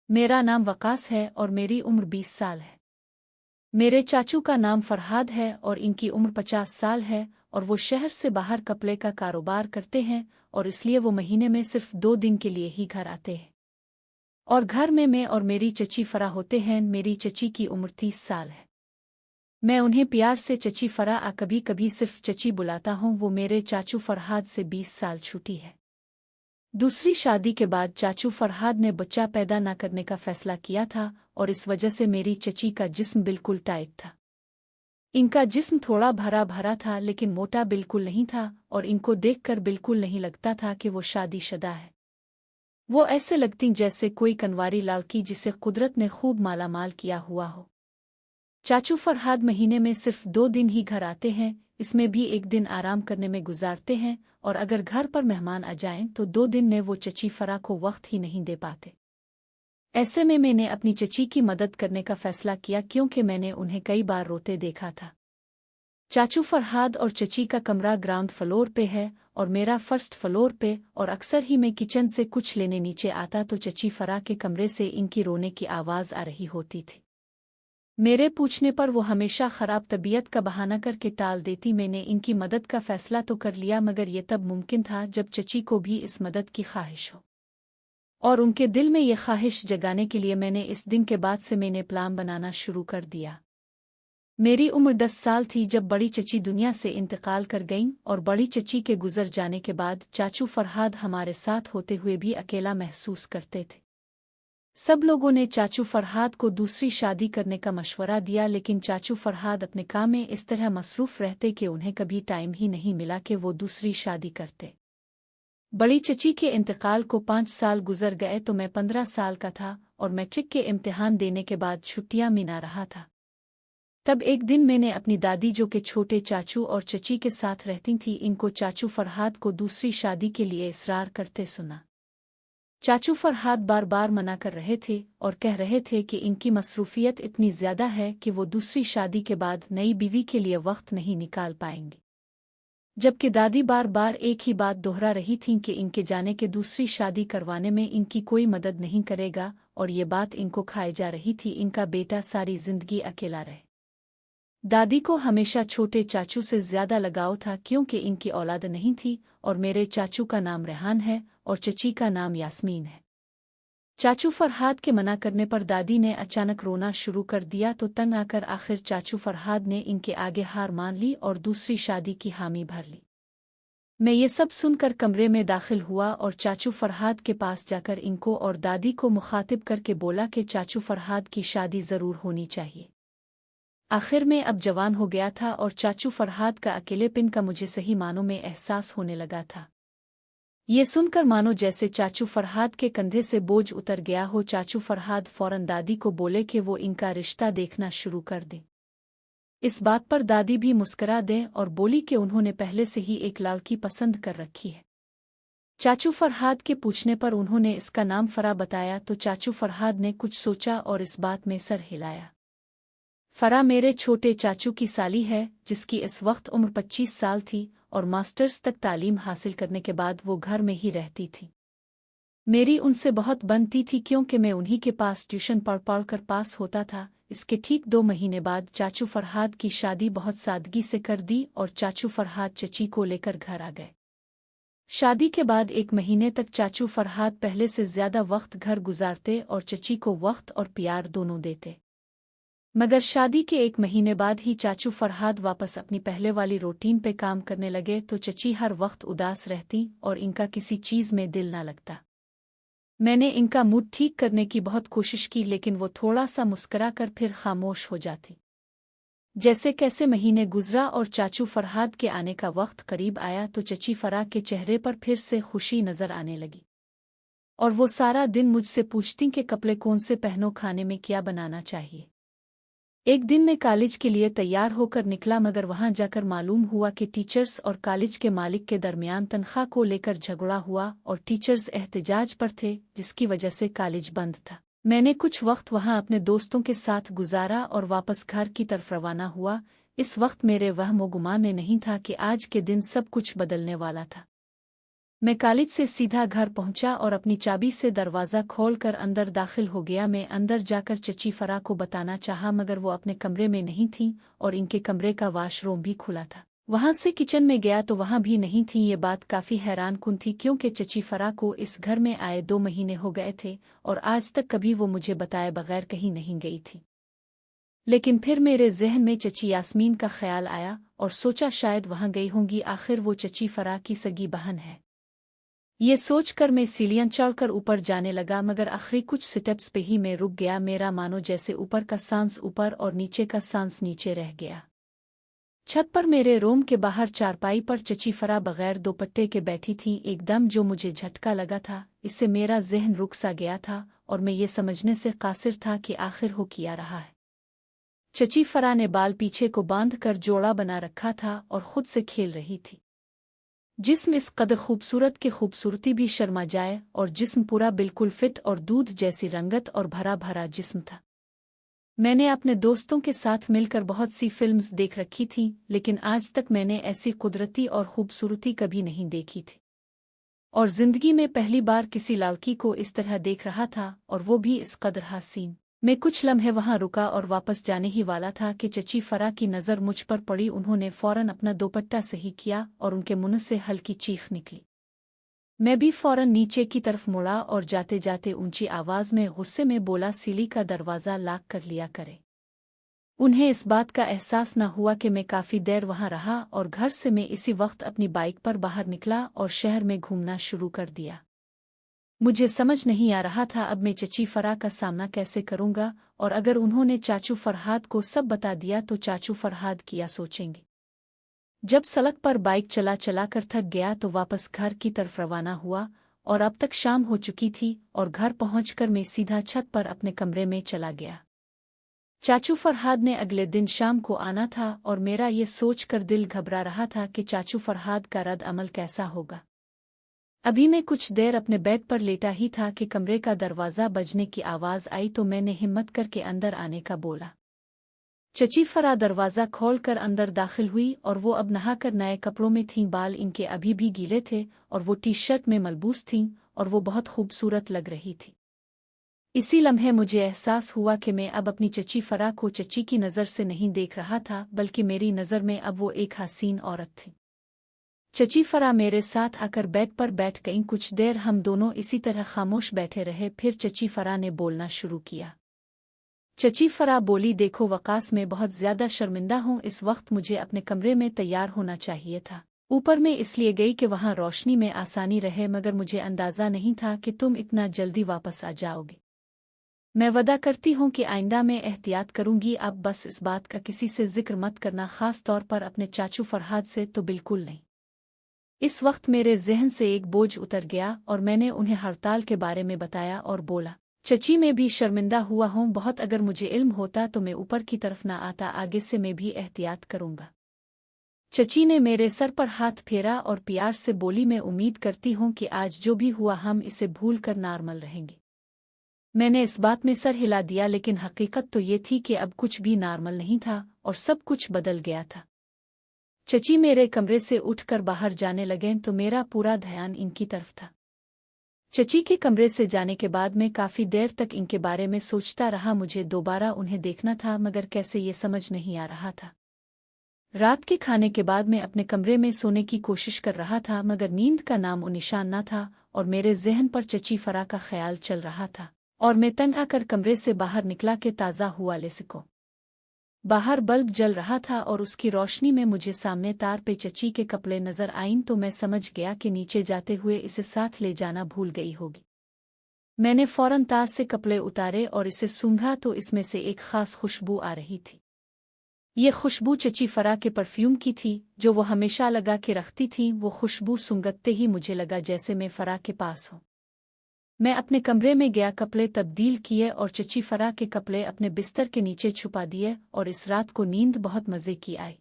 मेरा नाम वकास है और मेरी उम्र 20 साल है। मेरे चाचू का नाम फरहाद है और इनकी उम्र 50 साल है और वो शहर से बाहर कपड़े का कारोबार करते हैं और इसलिए वो महीने में सिर्फ 2 दिन के लिए ही घर आते हैं। और घर में मैं और मेरी चची फरा होते हैं। मेरी चची की उम्र 30 साल है। मैं उन्हें प्यार से चची फरा कभी कभी सिर्फ चची बुलाता हूँ। वो मेरे चाचू फरहाद से 20 साल छोटी है। दूसरी शादी के बाद चाचू फरहाद ने बच्चा पैदा न करने का फैसला किया था और इस वजह से मेरी चची का जिस्म बिल्कुल टाइट था। इनका जिस्म थोड़ा भरा भरा था लेकिन मोटा बिल्कुल नहीं था और इनको देखकर बिल्कुल नहीं लगता था कि वो शादीशुदा है। वो ऐसे लगती जैसे कोई कनवारी लड़की जिसे कुदरत ने खूब मालामाल किया हुआ हो। चाचू फरहाद महीने में सिर्फ 2 दिन ही घर आते हैं। इसमें भी एक दिन आराम करने में गुजारते हैं और अगर घर पर मेहमान आ जाएं तो 2 दिन में वो चची फरा को वक्त ही नहीं दे पाते। ऐसे में मैंने अपनी चची की मदद करने का फैसला किया क्योंकि मैंने उन्हें कई बार रोते देखा था। चाचू फरहाद और चची का कमरा ग्राउंड फ्लोर पे है और मेरा फर्स्ट फ्लोर पे और अक्सर ही मैं किचन से कुछ लेने नीचे आता तो चची फरा के कमरे से इनकी रोने की आवाज़ आ रही होती थी। मेरे पूछने पर वो हमेशा ख़राब तबीयत का बहाना करके टाल देती। मैंने इनकी मदद का फ़ैसला तो कर लिया मगर ये तब मुमकिन था जब चची को भी इस मदद की ख्वाहिश हो और उनके दिल में ये ख्वाहिश जगाने के लिए मैंने इस दिन के बाद से मैंने प्लान बनाना शुरू कर दिया। मेरी उम्र 10 साल थी जब बड़ी चची दुनिया से इंतकाल कर गईं और बड़ी चची के गुजर जाने के बाद चाचू फरहाद हमारे साथ होते हुए भी अकेला महसूस करते थे। सब लोगों ने चाचू फरहाद को दूसरी शादी करने का मशवरा दिया लेकिन चाचू फरहाद अपने काम में इस तरह मसरूफ़ रहते कि उन्हें कभी टाइम ही नहीं मिला कि वो दूसरी शादी करते। बड़ी चची के इंतकाल को 5 साल गुजर गए तो मैं 15 साल का था और मैट्रिक के इम्तिहान देने के बाद छुट्टियां मना रहा था। तब एक दिन मैंने अपनी दादी जो कि छोटे चाचू और चची के साथ रहती थी इनको चाचू फरहाद को दूसरी शादी के लिए इसरार करते सुना। चाचू फरहाद बार बार मना कर रहे थे और कह रहे थे कि इनकी मसरूफियत इतनी ज़्यादा है कि वो दूसरी शादी के बाद नई बीवी के लिए वक्त नहीं निकाल पाएंगे। जबकि दादी बार बार एक ही बात दोहरा रही थीं कि इनके जाने के दूसरी शादी करवाने में इनकी कोई मदद नहीं करेगा और ये बात इनको खाए जा रही थी इनका बेटा सारी जिंदगी अकेला रहे। दादी को हमेशा छोटे चाचू से ज़्यादा लगाव था क्योंकि इनकी औलाद नहीं थी और मेरे चाचू का नाम रेहान है और चची का नाम यास्मीन है। चाचू फरहाद के मना करने पर दादी ने अचानक रोना शुरू कर दिया तो तंग आकर आखिर चाचू फरहाद ने इनके आगे हार मान ली और दूसरी शादी की हामी भर ली। मैं ये सब सुनकर कमरे में दाखिल हुआ और चाचू फरहाद के पास जाकर इनको और दादी को मुखातिब करके बोला कि चाचू फरहाद की शादी ज़रूर होनी चाहिए। आखिर में अब जवान हो गया था और चाचू फरहाद का अकेलेपन का मुझे सही मानों में एहसास होने लगा था। ये सुनकर मानो जैसे चाचू फरहाद के कंधे से बोझ उतर गया हो। चाचू फरहाद फौरन दादी को बोले कि वो इनका रिश्ता देखना शुरू कर दें। इस बात पर दादी भी मुस्करा दें और बोली कि उन्होंने पहले से ही एक लड़की पसंद कर रखी है। चाचू फरहाद के पूछने पर उन्होंने इसका नाम फरा बताया तो चाचू फरहाद ने कुछ सोचा और इस बात में सर हिलाया। फरा मेरे छोटे चाचू की साली है जिसकी इस वक्त उम्र 25 साल थी और मास्टर्स तक तालीम हासिल करने के बाद वो घर में ही रहती थी। मेरी उनसे बहुत बनती थी क्योंकि मैं उन्हीं के पास ट्यूशन पढ़ कर पास होता था। इसके ठीक 2 महीने बाद चाचू फरहाद की शादी बहुत सादगी से कर दी और चाचू फरहाद चची को लेकर घर आ गए। शादी के बाद 1 महीने तक चाचू फरहाद पहले से ज़्यादा वक्त घर गुजारते और चची को वक्त और प्यार दोनों देते। मगर शादी के 1 महीने बाद ही चाचू फरहाद वापस अपनी पहले वाली रूटीन पे काम करने लगे तो चची हर वक्त उदास रहती और इनका किसी चीज़ में दिल ना लगता। मैंने इनका मूड ठीक करने की बहुत कोशिश की लेकिन वो थोड़ा सा मुस्करा कर फिर खामोश हो जाती। जैसे कैसे महीने गुजरा और चाचू फरहाद के आने का वक्त करीब आया तो चची फरा के चेहरे पर फिर से खुशी नजर आने लगी और वो सारा दिन मुझसे पूछती कि कपड़े कौन से पहनो, खाने में क्या बनाना चाहिए। एक दिन मैं कॉलेज के लिए तैयार होकर निकला मगर वहां जाकर मालूम हुआ कि टीचर्स और कॉलेज के मालिक के दरमियान तनख्वाह को लेकर झगड़ा हुआ और टीचर्स एहतजाज पर थे जिसकी वजह से कॉलेज बंद था। मैंने कुछ वक्त वहां अपने दोस्तों के साथ गुजारा और वापस घर की तरफ रवाना हुआ। इस वक्त मेरे वहम व गुमान में नहीं था कि आज के दिन सब कुछ बदलने वाला था। मैं कॉलेज से सीधा घर पहुंचा और अपनी चाबी से दरवाज़ा खोलकर अंदर दाखिल हो गया। मैं अंदर जाकर चची फरा को बताना चाहा, मगर वो अपने कमरे में नहीं थी और इनके कमरे का वाशरूम भी खुला था। वहां से किचन में गया तो वहां भी नहीं थी। ये बात काफ़ी हैरानकुन थी, क्योंकि चची फरा को इस घर में आए 2 महीने हो गए थे और आज तक कभी वो मुझे बताए बगैर कहीं नहीं गई थी। लेकिन फिर मेरे जहन में चची यास्मीन का ख्याल आया और सोचा शायद वहां गई होंगी, आखिर वो चची फरा की सगी बहन है। ये सोचकर मैं सीढ़ियां चढ़कर ऊपर जाने लगा, मगर आखिरी कुछ स्टेप्स पे ही मैं रुक गया। मेरा मानो जैसे ऊपर का सांस ऊपर और नीचे का सांस नीचे रह गया। छत पर मेरे रूम के बाहर चारपाई पर चची फरा बगैर दोपट्टे के बैठी थी। एकदम जो मुझे झटका लगा था, इससे मेरा जहन रुक सा गया था और मैं ये समझने से कासिर था कि आखिर हो क्या रहा है। चची फरा ने बाल पीछे को बांध कर जोड़ा बना रखा था और खुद से खेल रही थी। जिस्म इस कदर खूबसूरत कि खूबसूरती भी शर्मा जाए, और जिस्म पूरा बिल्कुल फिट और दूध जैसी रंगत और भरा भरा जिस्म था। मैंने अपने दोस्तों के साथ मिलकर बहुत सी फिल्म्स देख रखी थी, लेकिन आज तक मैंने ऐसी कुदरती और खूबसूरती कभी नहीं देखी थी। और जिंदगी में पहली बार किसी लड़की को इस तरह देख रहा था, और वो भी इस कदर हसीन। मैं कुछ लम्हे वहां रुका और वापस जाने ही वाला था कि चची फरा की नज़र मुझ पर पड़ी। उन्होंने फौरन अपना दोपट्टा सही किया और उनके मुंह से हल्की चीख निकली। मैं भी फौरन नीचे की तरफ मुड़ा और जाते जाते ऊंची आवाज में गुस्से में बोला, सीढ़ी का दरवाज़ा लॉक कर लिया करे। उन्हें इस बात का एहसास न हुआ कि मैं काफ़ी देर वहां रहा और घर से मैं इसी वक्त अपनी बाइक पर बाहर निकला और शहर में घूमना शुरू कर दिया। मुझे समझ नहीं आ रहा था अब मैं चची फरा का सामना कैसे करूंगा, और अगर उन्होंने चाचू फरहाद को सब बता दिया तो चाचू फरहाद क्या सोचेंगे। जब सड़क पर बाइक चला चला कर थक गया तो वापस घर की तरफ रवाना हुआ, और अब तक शाम हो चुकी थी और घर पहुंचकर मैं सीधा छत पर अपने कमरे में चला गया। चाचू फरहाद ने अगले दिन शाम को आना था और मेरा ये सोचकर दिल घबरा रहा था कि चाचू फरहाद का रद्द अमल कैसा होगा। अभी मैं कुछ देर अपने बेड पर लेटा ही था कि कमरे का दरवाज़ा बजने की आवाज़ आई तो मैंने हिम्मत करके अंदर आने का बोला। चची फरा दरवाज़ा खोलकर अंदर दाखिल हुई और वो अब नहाकर नए कपड़ों में थीं। बाल इनके अभी भी गीले थे और वो टी शर्ट में मलबूस थीं और वो बहुत खूबसूरत लग रही थी। इसी लम्हे मुझे एहसास हुआ कि मैं अब अपनी चची फरा को चची की नज़र से नहीं देख रहा था, बल्कि मेरी नज़र में अब वो एक हसीन औरत थी। चची फरा मेरे साथ आकर बेड पर बैठ गईं। कुछ देर हम दोनों इसी तरह खामोश बैठे रहे। फिर चची फरा ने बोलना शुरू किया। चची फरा बोली, देखो वकास, मैं बहुत ज्यादा शर्मिंदा हूँ। इस वक्त मुझे अपने कमरे में तैयार होना चाहिए था। ऊपर में इसलिए गई कि वहां रोशनी में आसानी रहे, मगर मुझे अंदाजा नहीं था कि तुम इतना जल्दी वापस आ जाओगे। मैं वदा करती हूँ कि आइंदा में एहतियात करूंगी। अब बस इस बात का किसी से जिक्र मत करना, खास तौर पर अपने चाचू फरहाद से तो बिल्कुल नहीं। इस वक्त मेरे जहन से एक बोझ उतर गया और मैंने उन्हें हड़ताल के बारे में बताया और बोला, चची मैं भी शर्मिंदा हुआ हूँ बहुत। अगर मुझे इल्म होता तो मैं ऊपर की तरफ न आता। आगे से मैं भी एहतियात करूंगा। चची ने मेरे सर पर हाथ फेरा और प्यार से बोली, मैं उम्मीद करती हूँ कि आज जो भी हुआ हम इसे भूल कर नॉर्मल रहेंगे। मैंने इस बात में सर हिला दिया, लेकिन हकीकत तो ये थी कि अब कुछ भी नॉर्मल नहीं था और सब कुछ बदल गया था। चची मेरे कमरे से उठकर बाहर जाने लगे तो मेरा पूरा ध्यान इनकी तरफ था। चची के कमरे से जाने के बाद मैं काफ़ी देर तक इनके बारे में सोचता रहा। मुझे दोबारा उन्हें देखना था, मगर कैसे ये समझ नहीं आ रहा था। रात के खाने के बाद मैं अपने कमरे में सोने की कोशिश कर रहा था, मगर नींद का नाम और निशान न था और मेरे जहन पर चची फरा का ख्याल चल रहा था। और मैं तंग आकर कमरे से बाहर निकला कि ताज़ा हुआ लेसिको। बाहर बल्ब जल रहा था और उसकी रोशनी में मुझे सामने तार पे चची के कपड़े नजर आईं तो मैं समझ गया कि नीचे जाते हुए इसे साथ ले जाना भूल गई होगी। मैंने फौरन तार से कपड़े उतारे और इसे सूंघा तो इसमें से एक खास खुशबू आ रही थी। ये खुशबू चची फरा के परफ्यूम की थी जो वो हमेशा लगा के रखती थी। वो खुशबू सूंघते ही मुझे लगा जैसे मैं फरा के पास हूँ। मैं अपने कमरे में गया, कपड़े तब्दील किए और चची फरा के कपड़े अपने बिस्तर के नीचे छुपा दिए और इस रात को नींद बहुत मज़े की आई।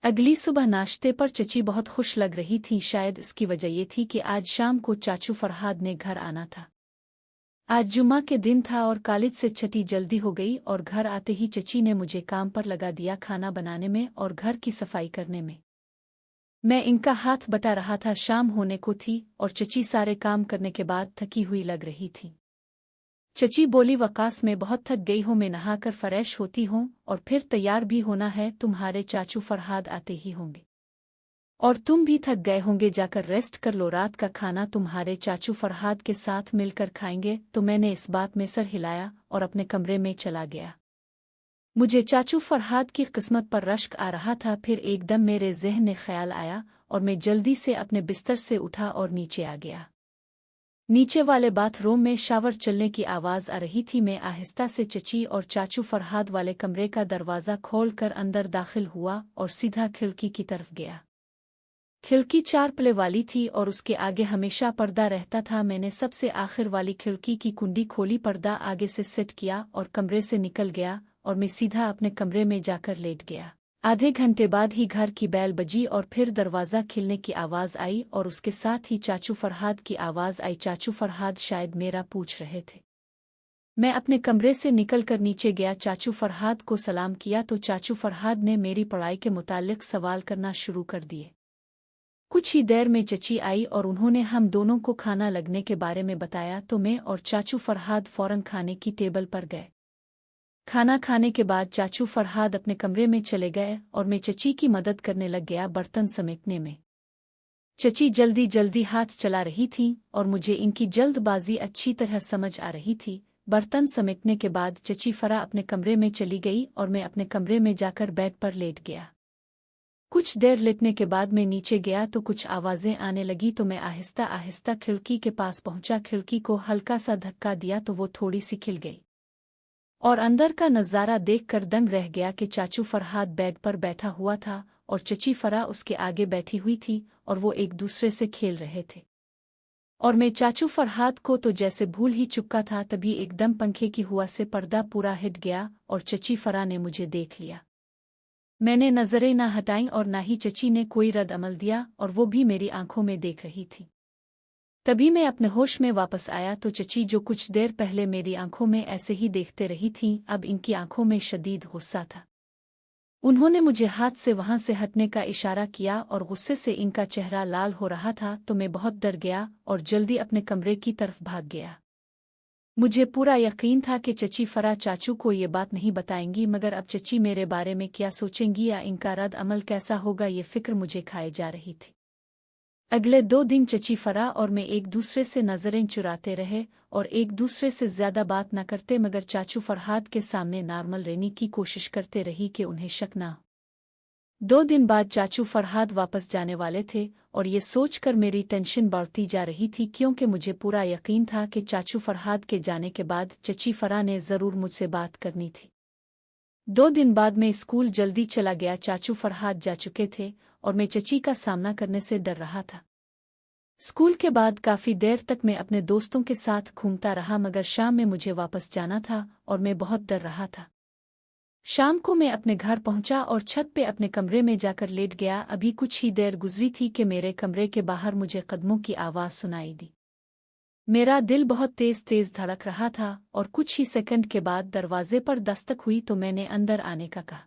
अगली सुबह नाश्ते पर चची बहुत खुश लग रही थी। शायद इसकी वजह ये थी कि आज शाम को चाचू फरहाद ने घर आना था। आज जुम्मा के दिन था और कॉलेज से छुट्टी जल्दी हो गई और घर आते ही चची ने मुझे काम पर लगा दिया, खाना बनाने में और घर की सफाई करने में। मैं इनका हाथ बटा रहा था। शाम होने को थी और चची सारे काम करने के बाद थकी हुई लग रही थी। चची बोली, वकास मैं बहुत थक गई हूँ, मैं नहाकर फ्रेश होती हूँ और फिर तैयार भी होना है। तुम्हारे चाचू फरहाद आते ही होंगे और तुम भी थक गए होंगे, जाकर रेस्ट कर लो। रात का खाना तुम्हारे चाचू फरहाद के साथ मिलकर खाएंगे। तो मैंने इस बात में सर हिलाया और अपने कमरे में चला गया। मुझे चाचू फरहाद की किस्मत पर रश्क आ रहा था। फिर एकदम मेरे ज़हन में ख्याल आया और मैं जल्दी से अपने बिस्तर से उठा और नीचे आ गया। नीचे वाले बाथरूम में शावर चलने की आवाज़ आ रही थी। मैं आहिस्ता से चची और चाचू फरहाद वाले कमरे का दरवाज़ा खोलकर अंदर दाखिल हुआ और सीधा खिड़की की तरफ गया। खिड़की 4 पल्ले वाली थी और उसके आगे हमेशा पर्दा रहता था। मैंने सबसे आखिर वाली खिड़की की कुंडी खोली, पर्दा आगे से सेट किया और कमरे से निकल गया और मैं सीधा अपने कमरे में जाकर लेट गया। आधे घंटे बाद ही घर की बैल बजी और फिर दरवाज़ा खिलने की आवाज़ आई और उसके साथ ही चाचू फरहाद की आवाज़ आई। चाचू फरहाद शायद मेरा पूछ रहे थे। मैं अपने कमरे से निकलकर नीचे गया, चाचू फरहाद को सलाम किया तो चाचू फरहाद ने मेरी पढ़ाई के मुतालिक सवाल करना शुरू कर दिए। कुछ ही देर में चची आई और उन्होंने हम दोनों को खाना लगने के बारे में बताया तो मैं और चाचू फरहाद फौरन खाने की टेबल पर गए। खाना खाने के बाद चाचू फरहाद अपने कमरे में चले गए और मैं चची की मदद करने लग गया बर्तन समेटने में। चची जल्दी जल्दी हाथ चला रही थीं और मुझे इनकी जल्दबाजी अच्छी तरह समझ आ रही थी। बर्तन समेटने के बाद चची फरा अपने कमरे में चली गई और मैं अपने कमरे में जाकर बेड पर लेट गया। कुछ देर लेटने के बाद मैं नीचे गया तो कुछ आवाज़ें आने लगी तो मैं आहिस्ता आहिस्ता खिड़की के पास पहुंचा। खिड़की को हल्का सा धक्का दिया तो वो थोड़ी सी खिल गई और अंदर का नज़ारा देखकर दंग रह गया कि चाचू फरहाद बेड पर बैठा हुआ था और चची फरा उसके आगे बैठी हुई थी और वो एक दूसरे से खेल रहे थे। और मैं चाचू फरहाद को तो जैसे भूल ही चुका था। तभी एकदम पंखे की हवा से पर्दा पूरा हिट गया और चची फरा ने मुझे देख लिया। मैंने नज़रें ना हटाईं और ना ही चची ने कोई रद्द अमल दिया और वो भी मेरी आंखों में देख रही थी। तभी मैं अपने होश में वापस आया तो चची, जो कुछ देर पहले मेरी आंखों में ऐसे ही देखते रही थीं, अब इनकी आंखों में शदीद गुस्सा था। उन्होंने मुझे हाथ से वहां से हटने का इशारा किया और गुस्से से इनका चेहरा लाल हो रहा था तो मैं बहुत डर गया और जल्दी अपने कमरे की तरफ भाग गया। मुझे पूरा यकीन था कि चची फरा चाचू को ये बात नहीं बताएंगी, मगर अब चची मेरे बारे में क्या सोचेंगी या इनका रद्द अमल कैसा होगा, ये फिक्र मुझे खाए जा रही थी। अगले 2 दिन चची फरा और मैं एक दूसरे से नज़रें चुराते रहे और एक दूसरे से ज़्यादा बात न करते, मगर चाचू फरहाद के सामने नॉर्मल रहने की कोशिश करते रही कि उन्हें शक ना हो। 2 दिन बाद चाचू फरहाद वापस जाने वाले थे और ये सोचकर मेरी टेंशन बढ़ती जा रही थी, क्योंकि मुझे पूरा यकीन था कि चाचू फरहाद के जाने के बाद चची फरा ने ज़रूर मुझसे बात करनी थी। 2 दिन बाद मैं स्कूल जल्दी चला गया। चाचू फरहाद जा चुके थे और मैं चची का सामना करने से डर रहा था। स्कूल के बाद काफ़ी देर तक मैं अपने दोस्तों के साथ घूमता रहा, मगर शाम में मुझे वापस जाना था और मैं बहुत डर रहा था। शाम को मैं अपने घर पहुंचा और छत पे अपने कमरे में जाकर लेट गया। अभी कुछ ही देर गुजरी थी कि मेरे कमरे के बाहर मुझे कदमों की आवाज़ सुनाई दी। मेरा दिल बहुत तेज तेज धड़क रहा था और कुछ ही सेकंड के बाद दरवाजे पर दस्तक हुई तो मैंने अंदर आने का कहा।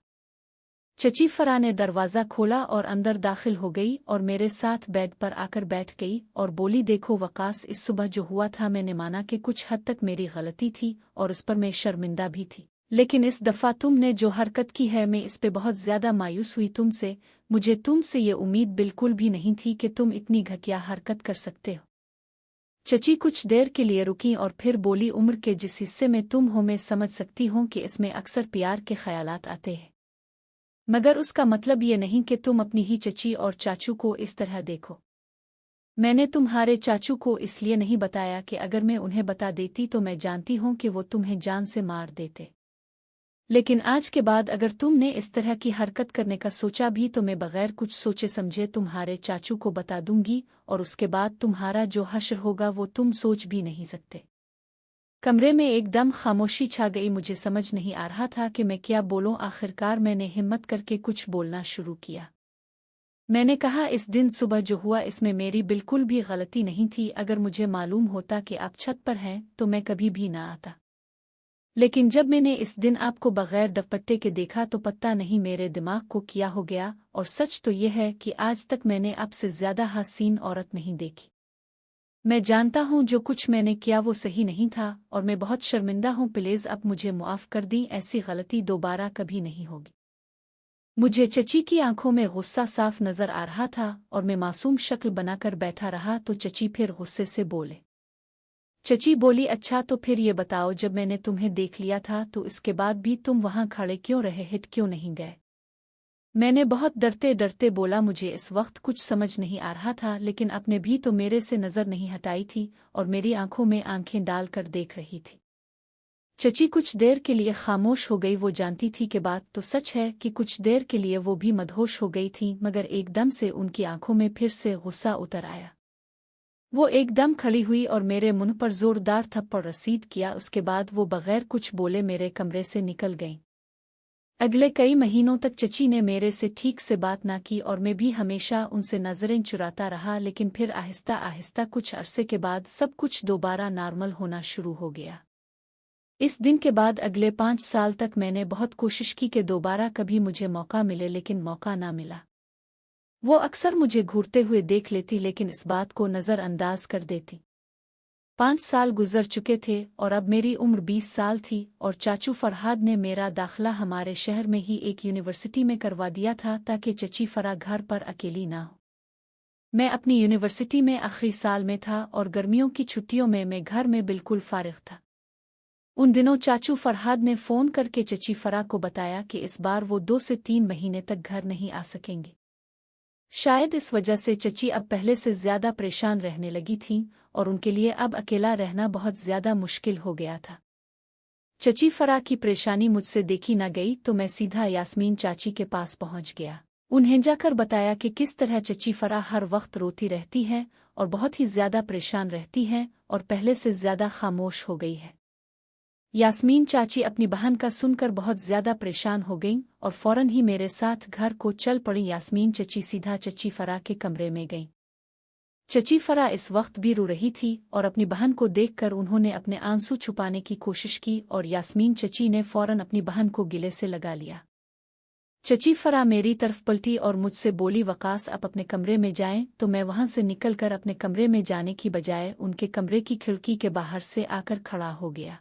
चची फरा ने दरवाज़ा खोला और अंदर दाखिल हो गई और मेरे साथ बेड पर आकर बैठ गई और बोली, देखो वकास, इस सुबह जो हुआ था मैंने माना कि कुछ हद तक मेरी गलती थी और उस पर मैं शर्मिंदा भी थी, लेकिन इस दफ़ा तुमने जो हरकत की है मैं इस पे बहुत ज़्यादा मायूस हुई तुमसे। मुझे तुमसे ये उम्मीद बिल्कुल भी नहीं थी कि तुम इतनी घटिया हरकत कर सकते हो। चची कुछ देर के लिए रुकी और फिर बोली, उम्र के जिस हिस्से में तुम हो मैं समझ सकती हूँ कि इसमें अक्सर प्यार के ख्यालात आते हैं, मगर उसका मतलब ये नहीं कि तुम अपनी ही चची और चाचू को इस तरह देखो। मैंने तुम्हारे चाचू को इसलिए नहीं बताया कि अगर मैं उन्हें बता देती तो मैं जानती हूँ कि वो तुम्हें जान से मार देते, लेकिन आज के बाद अगर तुमने इस तरह की हरकत करने का सोचा भी तो मैं बगैर कुछ सोचे समझे तुम्हारे चाचू को बता दूंगी और उसके बाद तुम्हारा जो हश्र होगा वो तुम सोच भी नहीं सकते। कमरे में एकदम खामोशी छा गई। मुझे समझ नहीं आ रहा था कि मैं क्या बोलूं। आखिरकार मैंने हिम्मत करके कुछ बोलना शुरू किया। मैंने कहा, इस दिन सुबह जो हुआ इसमें मेरी बिल्कुल भी गलती नहीं थी। अगर मुझे मालूम होता कि आप छत पर हैं तो मैं कभी भी ना आता, लेकिन जब मैंने इस दिन आपको बगैर दुपट्टे के देखा तो पता नहीं मेरे दिमाग को क्या हो गया, और सच तो यह है कि आज तक मैंने आपसे ज्यादा हसीन औरत नहीं देखी। मैं जानता हूँ जो कुछ मैंने किया वो सही नहीं था और मैं बहुत शर्मिंदा हूँ। प्लीज अब मुझे मुआफ कर दी, ऐसी गलती दोबारा कभी नहीं होगी। मुझे चची की आंखों में गुस्सा साफ नजर आ रहा था और मैं मासूम शक्ल बनाकर बैठा रहा तो चची फिर गुस्से से बोले। चची बोली, अच्छा तो फिर ये बताओ, जब मैंने तुम्हें देख लिया था तो इसके बाद भी तुम वहां खड़े क्यों रहे, हिट क्यों नहीं गए? मैंने बहुत डरते डरते बोला। मुझे इस वक्त कुछ समझ नहीं आ रहा था, लेकिन आपने भी तो मेरे से नजर नहीं हटाई थी और मेरी आंखों में आंखें डालकर देख रही थी। चची कुछ देर के लिए खामोश हो गई। वो जानती थी कि बात तो सच है कि कुछ देर के लिए वो भी मदहोश हो गई थी, मगर एकदम से उनकी आंखों में फिर से गुस्सा उतर आया। वो एकदम खड़ी हुई और मेरे मुंह पर जोरदार थप्पड़ रसीद किया। उसके बाद वो बगैर कुछ बोले मेरे कमरे से निकल गईं। अगले कई महीनों तक चची ने मेरे से ठीक से बात ना की और मैं भी हमेशा उनसे नजरें चुराता रहा, लेकिन फिर आहिस्ता आहिस्ता कुछ अरसे के बाद सब कुछ दोबारा नॉर्मल होना शुरू हो गया। इस दिन के बाद अगले 5 साल तक मैंने बहुत कोशिश की कि दोबारा कभी मुझे मौका मिले, लेकिन मौका ना मिला। वो अक्सर मुझे घूरते हुए देख लेती लेकिन इस बात को नज़रअंदाज कर देती। 5 साल गुजर चुके थे और अब मेरी उम्र 20 साल थी और चाचू फरहाद ने मेरा दाखिला हमारे शहर में ही एक यूनिवर्सिटी में करवा दिया था ताकि चची फरा घर पर अकेली ना हो। मैं अपनी यूनिवर्सिटी में आखिरी साल में था और गर्मियों की छुट्टियों में मैं घर में बिल्कुल फारिग था। उन दिनों चाचू फरहाद ने फ़ोन करके चची फरा को बताया कि इस बार वो 2 से 3 महीने तक घर नहीं आ सकेंगे। शायद इस वजह से चची अब पहले से ज्यादा परेशान रहने लगी थीं और उनके लिए अब अकेला रहना बहुत ज्यादा मुश्किल हो गया था। चची फरा की परेशानी मुझसे देखी न गई तो मैं सीधा यास्मीन चाची के पास पहुंच गया। उन्हें जाकर बताया कि किस तरह चची फरा हर वक्त रोती रहती है और बहुत ही ज्यादा परेशान रहती है और पहले से ज्यादा खामोश हो गई है। यास्मीन चाची अपनी बहन का सुनकर बहुत ज्यादा परेशान हो गईं और फौरन ही मेरे साथ घर को चल पड़ी। यास्मीन चची सीधा चची फरा के कमरे में गईं। चची फरा इस वक्त भी रो रही थी और अपनी बहन को देखकर उन्होंने अपने आंसू छुपाने की कोशिश की और यास्मीन चची ने फौरन अपनी बहन को गिले से लगा लिया। चची फरा मेरी तरफ पलटी और मुझसे बोली, वकास आप अपने कमरे में जाएं। तो मैं वहां से निकलकर अपने कमरे में जाने की बजाय उनके कमरे की खिड़की के बाहर से आकर खड़ा हो गया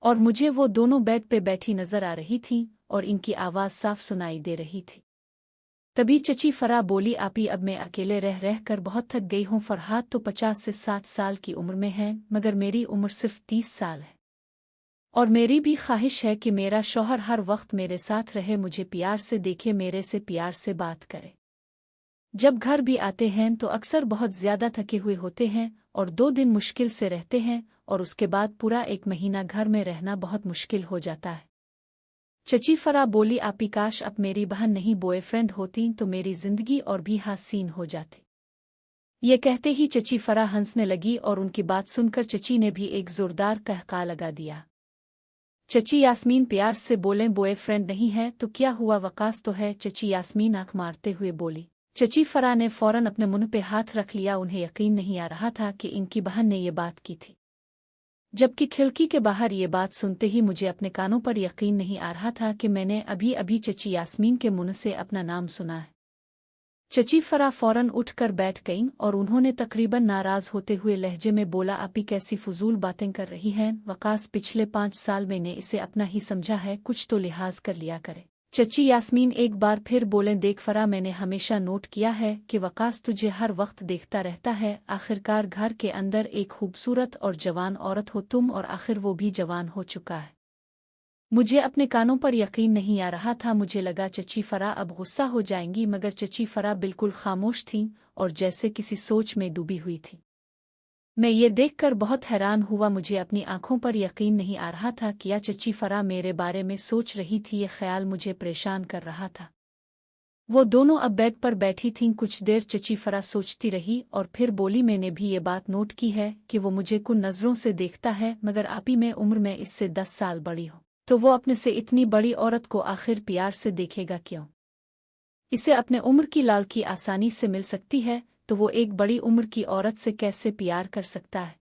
और मुझे वो दोनों बेड पे बैठी नजर आ रही थीं और इनकी आवाज साफ सुनाई दे रही थी। तभी चची फरा बोली, आपी अब मैं अकेले रह रह कर बहुत थक गई हूँ। फरहाद तो 50 से 60 साल की उम्र में है, मगर मेरी उम्र सिर्फ 30 साल है और मेरी भी ख्वाहिश है कि मेरा शौहर हर वक्त मेरे साथ रहे, मुझे प्यार से देखे, मेरे से प्यार से बात करे। जब घर भी आते हैं तो अक्सर बहुत ज्यादा थके हुए होते हैं और 2 दिन मुश्किल से रहते हैं और उसके बाद पूरा 1 महीना घर में रहना बहुत मुश्किल हो जाता है। चची फरा बोली, आपी काश अब मेरी बहन नहीं बॉयफ्रेंड होती तो मेरी जिंदगी और भी हसीन हो जाती। ये कहते ही चची फरा हंसने लगी और उनकी बात सुनकर चची ने भी एक जोरदार कहका लगा दिया। चची यास्मीन प्यार से बोले, बॉयफ्रेंड नहीं है तो क्या हुआ, वकास तो है। चची यास्मीन आंख मारते हुए बोली। चची फरा ने फौरन अपने मुंह पे हाथ रख लिया। उन्हें यकीन नहीं आ रहा था कि इनकी बहन ने ये बात की थी, जबकि खिड़की के बाहर ये बात सुनते ही मुझे अपने कानों पर यकीन नहीं आ रहा था कि मैंने अभी अभी चची यास्मीन के मुंह से अपना नाम सुना है। चची फरा फौरन उठकर बैठ गईं और उन्होंने तकरीबन नाराज होते हुए लहजे में बोला, आपी कैसी फजूल बातें कर रही हैं। वकास पिछले 5 साल मैंने इसे अपना ही समझा है, कुछ तो लिहाज कर लिया करे। चची यास्मीन एक बार फिर बोले, देख फरा, मैंने हमेशा नोट किया है कि वकास तुझे हर वक्त देखता रहता है। आखिरकार घर के अंदर एक खूबसूरत और जवान औरत हो तुम, और आखिर वो भी जवान हो चुका है। मुझे अपने कानों पर यकीन नहीं आ रहा था। मुझे लगा चची फरा अब गुस्सा हो जाएंगी, मगर चची फरा बिल्कुल खामोश थीं और जैसे किसी सोच में डूबी हुई थी। मैं ये देखकर बहुत हैरान हुआ। मुझे अपनी आंखों पर यकीन नहीं आ रहा था कि या चची फरा मेरे बारे में सोच रही थी। ये ख्याल मुझे परेशान कर रहा था। वो दोनों अब बेड पर बैठी थीं। कुछ देर चची फरा सोचती रही और फिर बोली, मैंने भी ये बात नोट की है कि वो मुझे कुन नज़रों से देखता है, मगर आपी मैं उम्र में इससे 10 साल बड़ी हूँ तो वो अपने से इतनी बड़ी औरत को आखिर प्यार से देखेगा क्यों? इसे अपने उम्र की लड़की आसानी से मिल सकती है तो वो एक बड़ी उम्र की औरत से कैसे प्यार कर सकता है?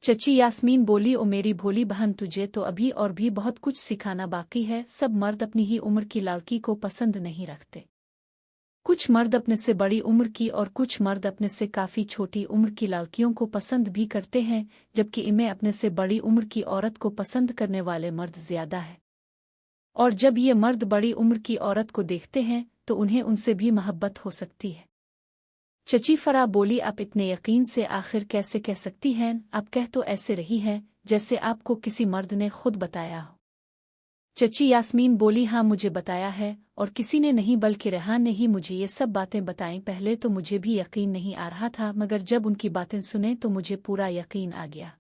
चची यास्मीन बोली, ओ मेरी भोली बहन, तुझे तो अभी और भी बहुत कुछ सिखाना बाकी है। सब मर्द अपनी ही उम्र की लड़की को पसंद नहीं रखते। कुछ मर्द अपने से बड़ी उम्र की और कुछ मर्द अपने से काफ़ी छोटी उम्र की लड़कियों को पसंद भी करते हैं, जबकि इनमें अपने से बड़ी उम्र की औरत को पसंद करने वाले मर्द ज़्यादा है। और जब ये मर्द बड़ी उम्र की औरत को देखते हैं तो उन्हें उनसे भी मोहब्बत हो सकती है। चची फरा बोली, आप इतने यकीन से आखिर कैसे कह सकती हैं? आप कह तो ऐसे रही हैं जैसे आपको किसी मर्द ने खुद बताया हो। चची यास्मीन बोली, हाँ मुझे बताया है, और किसी ने नहीं बल्कि रेहान ने ही मुझे ये सब बातें बताईं। पहले तो मुझे भी यकीन नहीं आ रहा था, मगर जब उनकी बातें सुने तो मुझे पूरा यकीन आ गया।